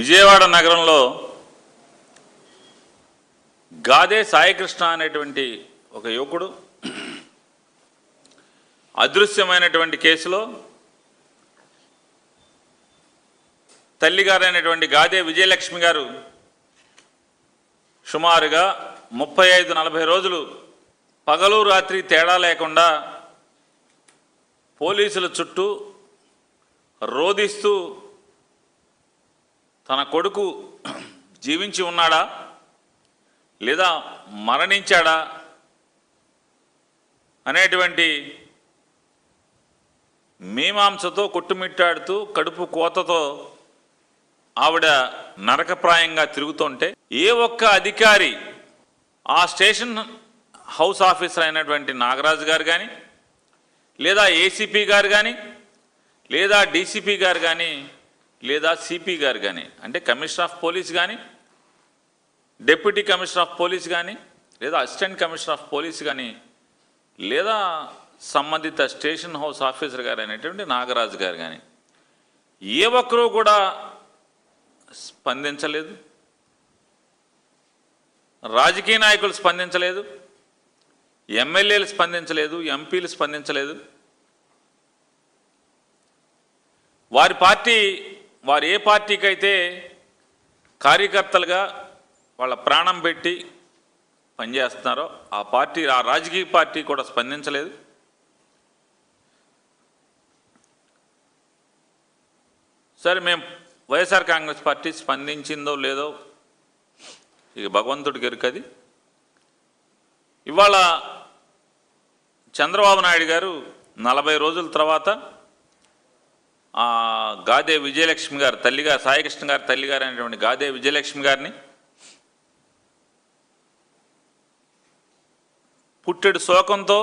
విజయవాడ నగరంలో గాదే సాయికృష్ణ అనేటువంటి ఒక యువకుడు అదృశ్యమైనటువంటి కేసులో తల్లిగారైనటువంటి గాదే విజయలక్ష్మి గారు సుమారుగా 35-40 రోజులు పగలు రాత్రి తేడా లేకుండా పోలీసుల చుట్టూ రోదిస్తూ తన కొడుకు జీవించి ఉన్నాడా లేదా మరణించాడా అనేటువంటి మీమాంసతో కొట్టుమిట్టాడుతూ కడుపు కోతతో ఆవిడ నరకప్రాయంగా తిరుగుతుంటే ఏ ఒక్క అధికారి ఆ స్టేషన్ హౌస్ ఆఫీసర్ అయినటువంటి నాగరాజు గారు కానీ లేదా ఏసీపీ గారు కానీ లేదా డీసీపీ గారు కానీ లేదా సిపి గారు కానీ అంటే కమిషనర్ ఆఫ్ పోలీస్ కానీ డిప్యూటీ కమిషనర్ ఆఫ్ పోలీస్ కానీ లేదా అసిస్టెంట్ కమిషనర్ ఆఫ్ పోలీస్ కానీ లేదా సంబంధిత స్టేషన్ హౌస్ ఆఫీసర్ గారు అయినటువంటి నాగరాజు గారు కానీ ఏ ఒక్కరూ కూడా స్పందించలేదు. రాజకీయ నాయకులు స్పందించలేదు, ఎమ్మెల్యేలు స్పందించలేదు, ఎంపీలు స్పందించలేదు. వారు ఏ పార్టీకి అయితే కార్యకర్తలుగా వాళ్ళ ప్రాణం పెట్టి పనిచేస్తున్నారో ఆ రాజకీయ పార్టీ కూడా స్పందించలేదు. సరే, మేము వైఎస్ఆర్ కాంగ్రెస్ పార్టీ స్పందించిందో లేదో ఇక భగవంతుడికి ఎరుకది. ఇవాళ చంద్రబాబు నాయుడు గారు 40 రోజుల తర్వాత గాదే విజయలక్ష్మి గారు తల్లిగారు, సాయికృష్ణ గారి తల్లిగారు అనేటువంటి గాదే విజయలక్ష్మి గారిని పుట్టెడు శోకంతో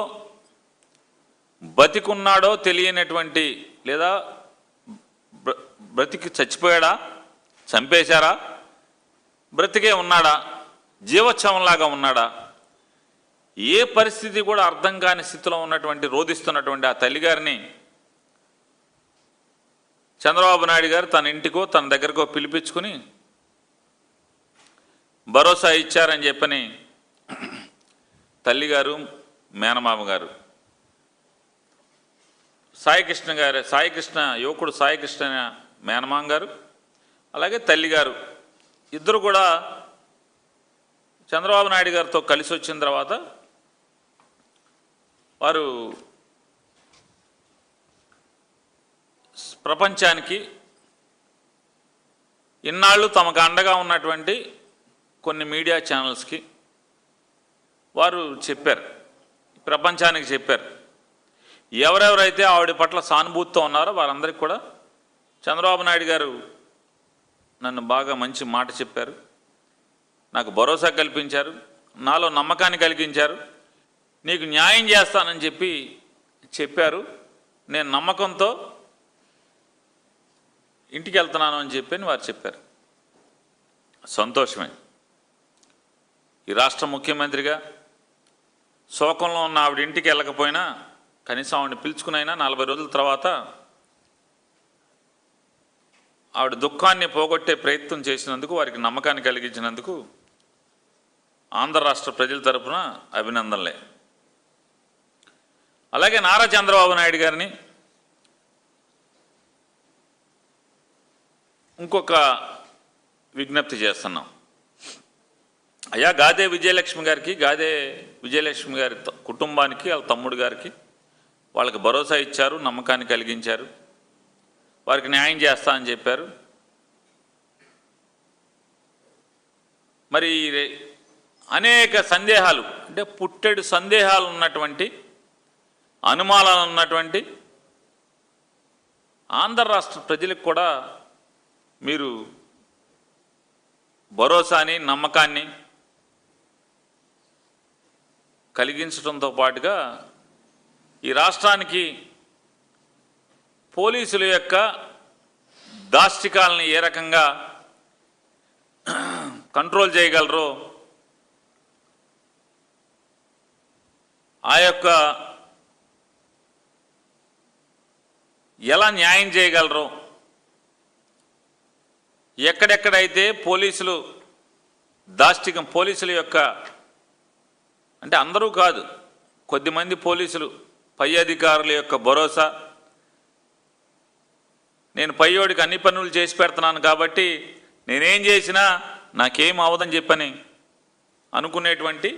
బతికున్నాడో తెలియనటువంటి లేదా బ్రతికి చచ్చిపోయాడా, చంపేశారా, బ్రతికే ఉన్నాడా, జీవోత్సవంలాగా ఉన్నాడా, ఏ పరిస్థితి కూడా అర్థం కాని స్థితిలో ఉన్నటువంటి రోధిస్తున్నటువంటి ఆ తల్లిగారిని చంద్రబాబు నాయుడు గారు తన ఇంటికో తన దగ్గరకో పిలిపించుకుని భరోసా ఇచ్చారని చెప్పని తల్లిగారు, మేనమామ గారు, సాయికృష్ణ యువకుడు సాయికృష్ణ మేనమామ గారు అలాగే తల్లిగారు ఇద్దరు కూడా చంద్రబాబు నాయుడు గారితో కలిసి వచ్చిన తర్వాత వారు ప్రపంచానికి ఇన్నాళ్ళు తమకు అండగా ఉన్నటువంటి కొన్ని మీడియా ఛానల్స్కి వారు చెప్పారు, ప్రపంచానికి చెప్పారు. ఎవరెవరైతే ఆవిడ పట్ల సానుభూతితో ఉన్నారో వారందరికీ కూడా చంద్రబాబు నాయుడు గారు నన్ను బాగా మంచి మాట చెప్పారు, నాకు భరోసా కల్పించారు, నాలో నమ్మకాన్ని కలిగించారు, నీకు న్యాయం చేస్తానని చెప్పారు. నేను నమ్మకంతో ఇంటికి వెళ్తున్నాను అని చెప్పి వారు చెప్పారు. సంతోషమే. ఈ రాష్ట్ర ముఖ్యమంత్రిగా శోకంలో ఉన్న ఆవిడ ఇంటికి వెళ్ళకపోయినా కనీసం ఆవిడని పిలుచుకునైనా 40 రోజుల తర్వాత ఆవిడ దుఃఖాన్ని పోగొట్టే ప్రయత్నం చేసినందుకు, వారికి నమ్మకాన్ని కలిగించినందుకు ఆంధ్ర రాష్ట్ర ప్రజల తరఫున అభినందనలే. అలాగే నారా చంద్రబాబు నాయుడు గారిని ఇంకొక విజ్ఞప్తి చేస్తున్నాం. అయ్యా, గాదే విజయలక్ష్మి గారి కుటుంబానికి, వాళ్ళ తమ్ముడు గారికి వాళ్ళకి భరోసా ఇచ్చారు, నమ్మకాన్ని కలిగించారు, వారికి న్యాయం చేస్తా అని చెప్పారు. మరి అనేక సందేహాలు అంటే పుట్టెడు సందేహాలు ఉన్నటువంటి, అనుమానాలు ఉన్నటువంటి ఆంధ్ర రాష్ట్ర ప్రజలకు కూడా మీరు భరోసాని, నమ్మకాన్ని కలిగించడంతో పాటుగా ఈ రాష్ట్రానికి పోలీసుల యొక్క దాష్టికాలని ఏ రకంగా కంట్రోల్ చేయగలరో, ఆ యొక్క ఎలా న్యాయం చేయగలరో ఎక్కడెక్కడైతే పోలీసులు దాష్టికం, పోలీసుల యొక్క, అంటే అందరూ కాదు, కొద్దిమంది పోలీసులు పై అధికారుల యొక్క భరోసా, నేను పైయోడికి అన్ని పనులు చేసి పెడుతున్నాను కాబట్టి నేనేం చేసినా నాకేం అవదని చెప్పని అనుకునేటువంటి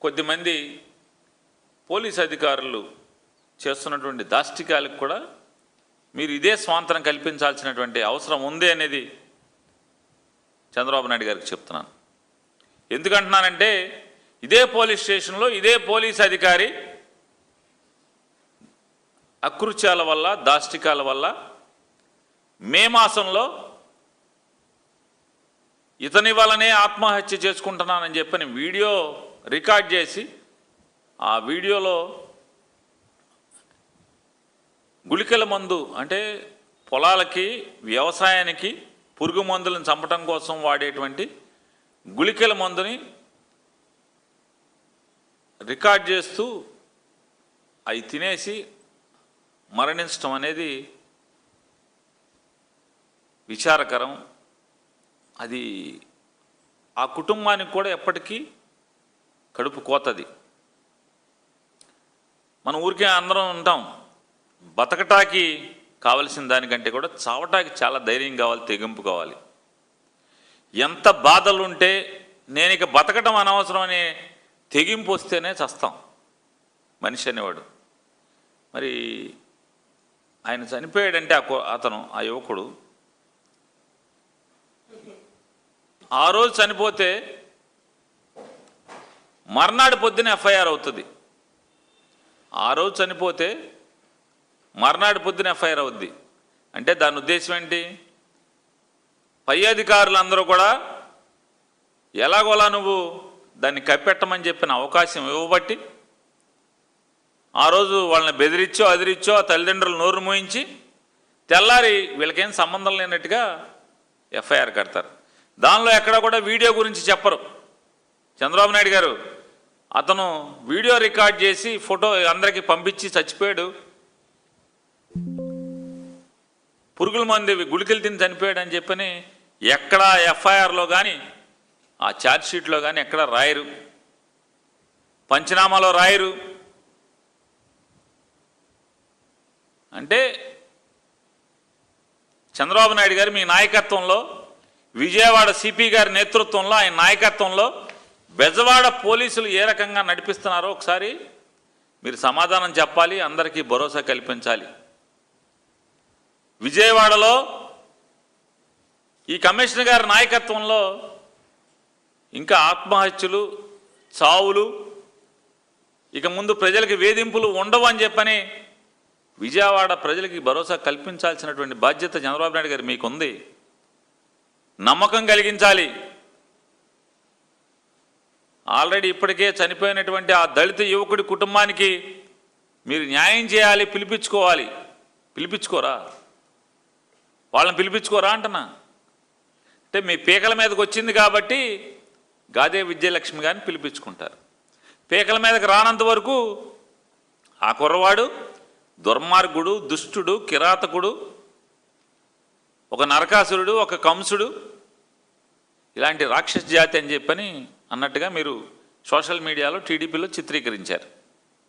కొద్దిమంది పోలీస్ అధికారులు చేస్తున్నటువంటి దాష్టికాలకు కూడా మీరు ఇదే స్వాతంత్రం కల్పించాల్సినటువంటి అవసరం ఉంది అనేది చంద్రబాబు నాయుడు గారికి చెప్తున్నాను. ఎందుకంటున్నానంటే ఇదే పోలీస్ స్టేషన్లో ఇదే పోలీస్ అధికారి అకృత్యాల వల్ల, దాష్టికాల వల్ల మే మాసంలో ఇతని వల్లనే ఆత్మహత్య చేసుకుంటున్నానని చెప్పని వీడియో రికార్డ్ చేసి, ఆ వీడియోలో గుళికల మందు, అంటే పొలాలకి, వ్యవసాయానికి పురుగు మందులను చంపటం కోసం వాడేటువంటి గుళికల మందుని రికార్డ్ చేస్తూ అవి తినేసి మరణించడం అనేది విచారకరం. అది ఆ కుటుంబానికి కూడా ఎప్పటికీ కడుపు కోతది. మన ఊరికే అందరం ఉంటాం, బతకటానికి కావలసిన దానికంటే కూడా చావటానికి చాలా ధైర్యం కావాలి, తెగింపు కావాలి. ఎంత బాధలుంటే నేను ఇక బతకటం అనవసరం అనే తెగింపు వస్తేనే చస్తాం మనిషి అనేవాడు. మరి ఆయన చనిపోయాడంటే ఆ యువకుడు ఆ రోజు చనిపోతే మర్నాడు పొద్దున ఎఫ్ఐఆర్ అవుతుంది. ఆ రోజు చనిపోతే మర్నాడు పొద్దున ఎఫ్ఐఆర్ అవుద్ది. అంటే దాని ఉద్దేశం ఏంటి? పై అధికారులందరూ కూడా ఎలాగోలా నువ్వు దాన్ని కప్పెట్టమని చెప్పిన అవకాశం ఇవ్వబట్టి ఆ రోజు వాళ్ళని బెదిరించో అదిరిచ్చో తల్లిదండ్రులు నోరు మూయించి తెల్లారి వీళ్ళకేం సంబంధం లేనట్టుగా ఎఫ్ఐఆర్ కడతారు. దానిలో ఎక్కడ కూడా వీడియో గురించి చెప్పరు. చంద్రబాబు నాయుడు గారు అతను వీడియో రికార్డ్ చేసి ఫోటో అందరికీ పంపించి చచ్చిపోయాడు, పురుగుల మంది గుళికలు తిని చనిపోయాడు అని చెప్పని ఎక్కడ ఎఫ్ఐఆర్లో కానీ ఆ ఛార్జ్షీట్లో కానీ ఎక్కడ రాయరు, పంచనామాలో రాయరు. అంటే చంద్రబాబు నాయుడు గారు మీ నాయకత్వంలో, విజయవాడ సిపి గారి నేతృత్వంలో, ఆయన నాయకత్వంలో బెజవాడ పోలీసులు ఏ రకంగా నడిపిస్తున్నారో ఒకసారి మీరు సమాధానం చెప్పాలి, అందరికీ భరోసా కల్పించాలి. విజయవాడలో ఈ కమిషనర్ గారి నాయకత్వంలో ఇంకా ఆత్మహత్యలు, చావులు, ఇక ముందు ప్రజలకి వేధింపులు ఉండవు అని చెప్పని విజయవాడ ప్రజలకి భరోసా కల్పించాల్సినటువంటి బాధ్యత చంద్రబాబు నాయుడు గారు మీకుంది. నమ్మకం కలిగించాలి. ఆల్రెడీ ఇప్పటికే చనిపోయినటువంటి ఆ దళిత యువకుడి కుటుంబానికి మీరు న్యాయం చేయాలి, పిలిపించుకోవాలి. పిలిపించుకోరా? వాళ్ళని పిలిపించుకోరా అంటున్నా. అంటే మీ పీకల మీదకి వచ్చింది కాబట్టి గాదే విజయలక్ష్మి గారిని పిలిపించుకుంటారు. పీకల మీదకి రానంత వరకు ఆ కుర్రవాడు దుర్మార్గుడు, దుష్టుడు, కిరాతకుడు, ఒక నరకాసురుడు, ఒక కంసుడు, ఇలాంటి రాక్షస జాతి అని చెప్పని అన్నట్టుగా మీరు సోషల్ మీడియాలో టీడీపీలో చిత్రీకరించారు.